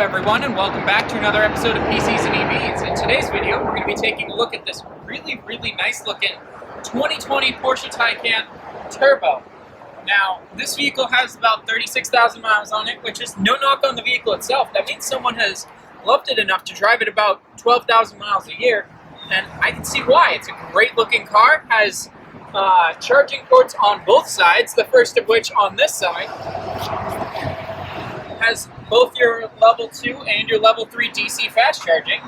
everyone, and welcome back to another episode of PCs and EVs. In today's video, we're going to be taking a look at this really nice looking 2020 Porsche Taycan Turbo. Now, this vehicle has about 36,000 miles on it, which is no knock on the vehicle itself. That means someone has loved it enough to drive it about 12,000 miles a year, and I can see why. It's a great looking car, has charging ports on both sides, the first of which on this side has both your level 2 and your level 3 DC fast charging.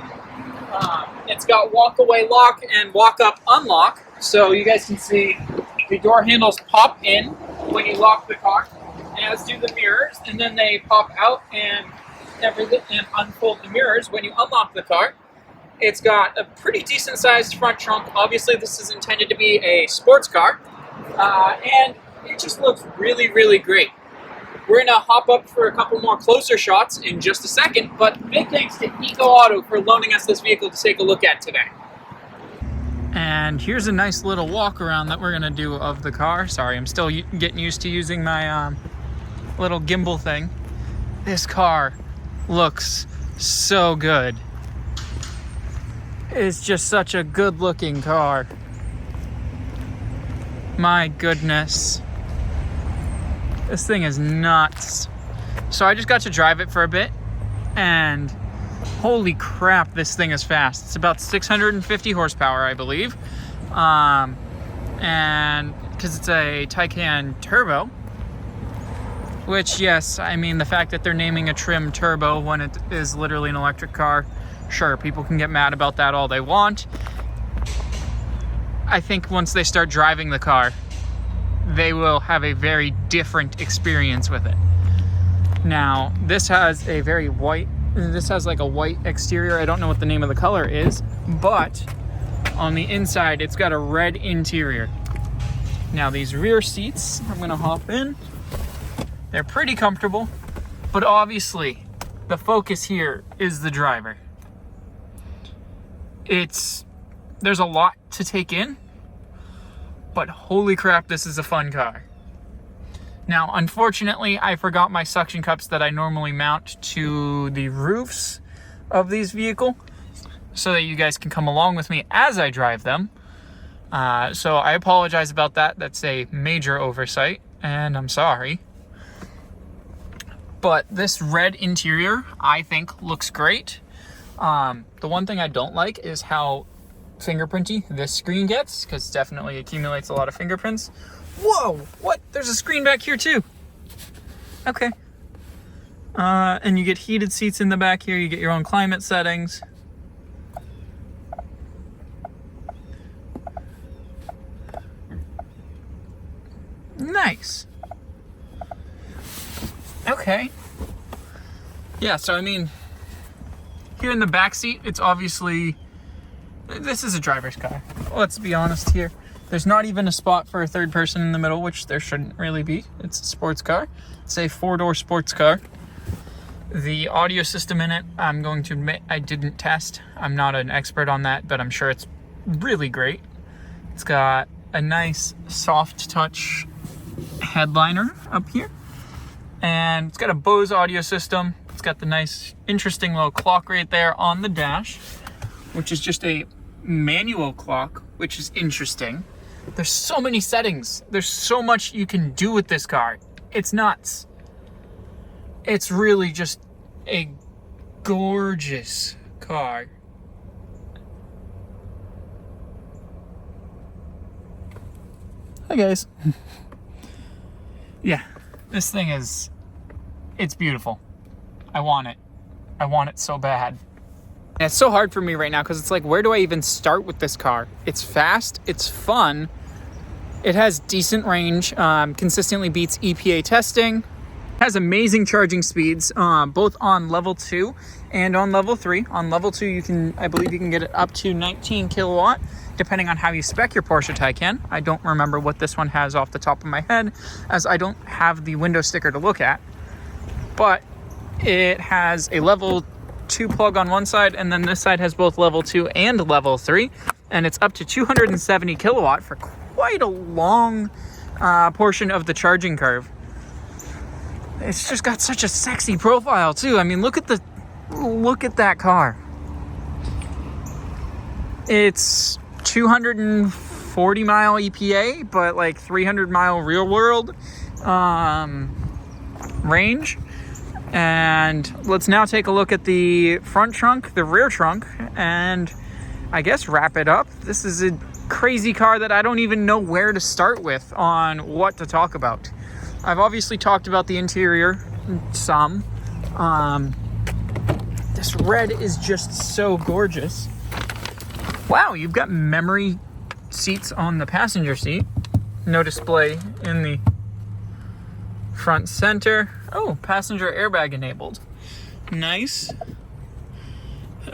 It's got walk-away lock and walk-up unlock, so you guys can see the door handles pop in when you lock the car, as do the mirrors, and then they pop out and unfold the mirrors when you unlock the car. It's got a pretty decent sized front trunk. Obviously this is intended to be a sports car, and it just looks really great. We're going to hop up for a couple more closer shots in just a second, but big thanks to Eco Auto for loaning us this vehicle to take a look at today. And here's a nice little walk around that we're going to do of the car. Sorry, I'm still getting used to using my little gimbal thing. This car looks so good. It's just such a good looking car. My goodness. This thing is nuts. So I just got to drive it for a bit, and holy crap, this thing is fast. It's about 650 horsepower, I believe. And because it's a Taycan Turbo, which, yes, I mean, the fact that they're naming a trim turbo when it is literally an electric car, sure, people can get mad about that all they want. I think once they start driving the car, they will have a very different experience with it. Now, this has a like a white exterior. I don't know what the name of the color is, but on the inside, it's got a red interior. Now, these rear seats, I'm gonna hop in. They're pretty comfortable, but obviously, the focus here is the driver. There's a lot to take in, but holy crap, this is a fun car. Now, unfortunately, I forgot my suction cups that I normally mount to the roofs of these vehicles so that you guys can come along with me as I drive them. So I apologize about that. That's a major oversight, and I'm sorry. But this red interior, I think, looks great. The one thing I don't like is how fingerprinty this screen gets, because it definitely accumulates a lot of fingerprints. Whoa, what? There's a screen back here too. Okay. And you get heated seats in the back here. You get your own climate settings. Nice. Okay. Yeah, so I mean, here in the back seat, it's obviously, this is a driver's car. Let's be honest here. There's not even a spot for a third person in the middle, which there shouldn't really be. It's a sports car. It's a 4-door sports car. The audio system in it, I'm going to admit I didn't test. I'm not an expert on that, but I'm sure it's really great. It's got a nice soft touch headliner up here. And it's got a Bose audio system. It's got the nice, interesting little clock right there on the dash, which is just a manual clock, which is interesting. There's so many settings. There's so much you can do with this car. It's nuts. It's really just a gorgeous car. Hi guys. Yeah, this thing it's beautiful. I want it. I want it so bad. And it's so hard for me right now because it's like, where do I even start with this car? It's fast, it's fun, it has decent range, consistently beats EPA testing, has amazing charging speeds, both on level 2 and on level 3. On level 2, I believe you can get it up to 19 kilowatt, depending on how you spec your Porsche Taycan. I don't remember what this one has off the top of my head, as I don't have the window sticker to look at. But it has a level 2 plug on one side, and then this side has both level 2 and level 3, and it's up to 270 kilowatt for quite a long portion of the charging curve. It's just got such a sexy profile too. I mean, look at look at that car. It's 240 mile EPA, but like 300 mile real world range. And let's now take a look at the front trunk, the rear trunk, and I guess wrap it up. This is a crazy car that I don't even know where to start with on what to talk about. I've obviously talked about the interior some. This red is just so gorgeous. Wow, you've got memory seats on the passenger seat. No display in the front center. Oh, passenger airbag enabled. Nice.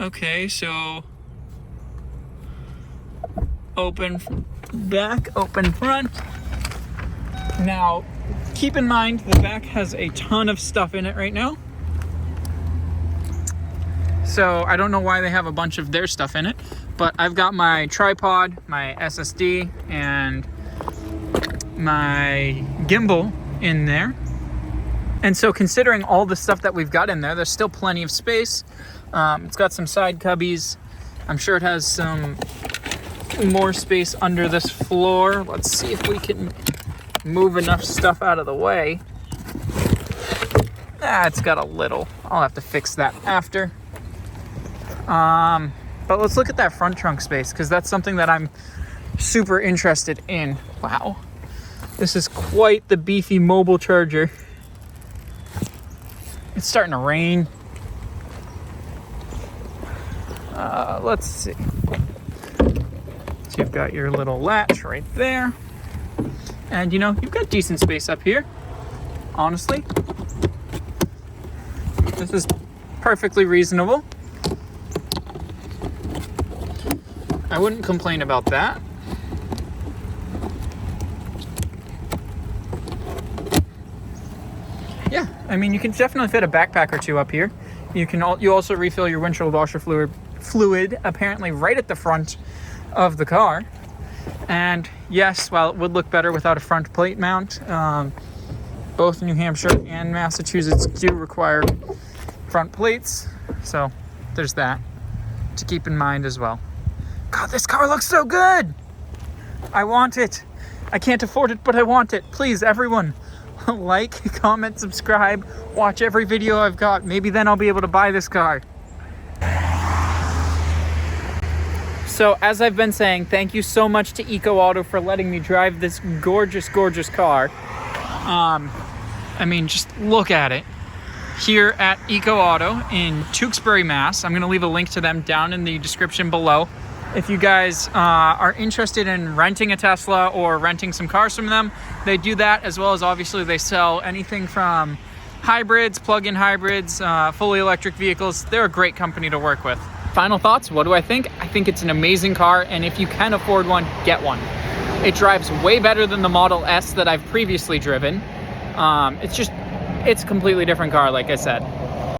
Okay, so open back, open front. Now, keep in mind the back has a ton of stuff in it right now. So I don't know why they have a bunch of their stuff in it, but I've got my tripod, my SSD, and my gimbal in there. And so considering all the stuff that we've got in there, there's still plenty of space. It's got some side cubbies. I'm sure it has some more space under this floor. Let's see if we can move enough stuff out of the way. It's got a little. I'll have to fix that after. But let's look at that front trunk space, because that's something that I'm super interested in. Wow. This is quite the beefy mobile charger. It's starting to rain. Let's see. So you've got your little latch right there. And you know, you've got decent space up here. Honestly. This is perfectly reasonable. I wouldn't complain about that. Yeah, I mean, you can definitely fit a backpack or two up here. You also refill your windshield washer fluid apparently right at the front of the car. And yes, while it would look better without a front plate mount, both New Hampshire and Massachusetts do require front plates. So there's that to keep in mind as well. God, this car looks so good. I want it. I can't afford it, but I want it. Please, everyone, like, comment, subscribe, watch every video I've got. Maybe then I'll be able to buy this car. So as I've been saying, thank you so much to Eco Auto for letting me drive this gorgeous, gorgeous car. I mean, just look at it. Here at Eco Auto in Tewksbury, Mass. I'm going to leave a link to them down in the description below. If you guys are interested in renting a Tesla or renting some cars from them, they do that, as well as obviously they sell anything from hybrids, plug-in hybrids, fully electric vehicles. They're a great company to work with. Final thoughts, what do I think? I think it's an amazing car, and if you can afford one, get one. It drives way better than the Model S that I've previously driven. It's a completely different car, like I said.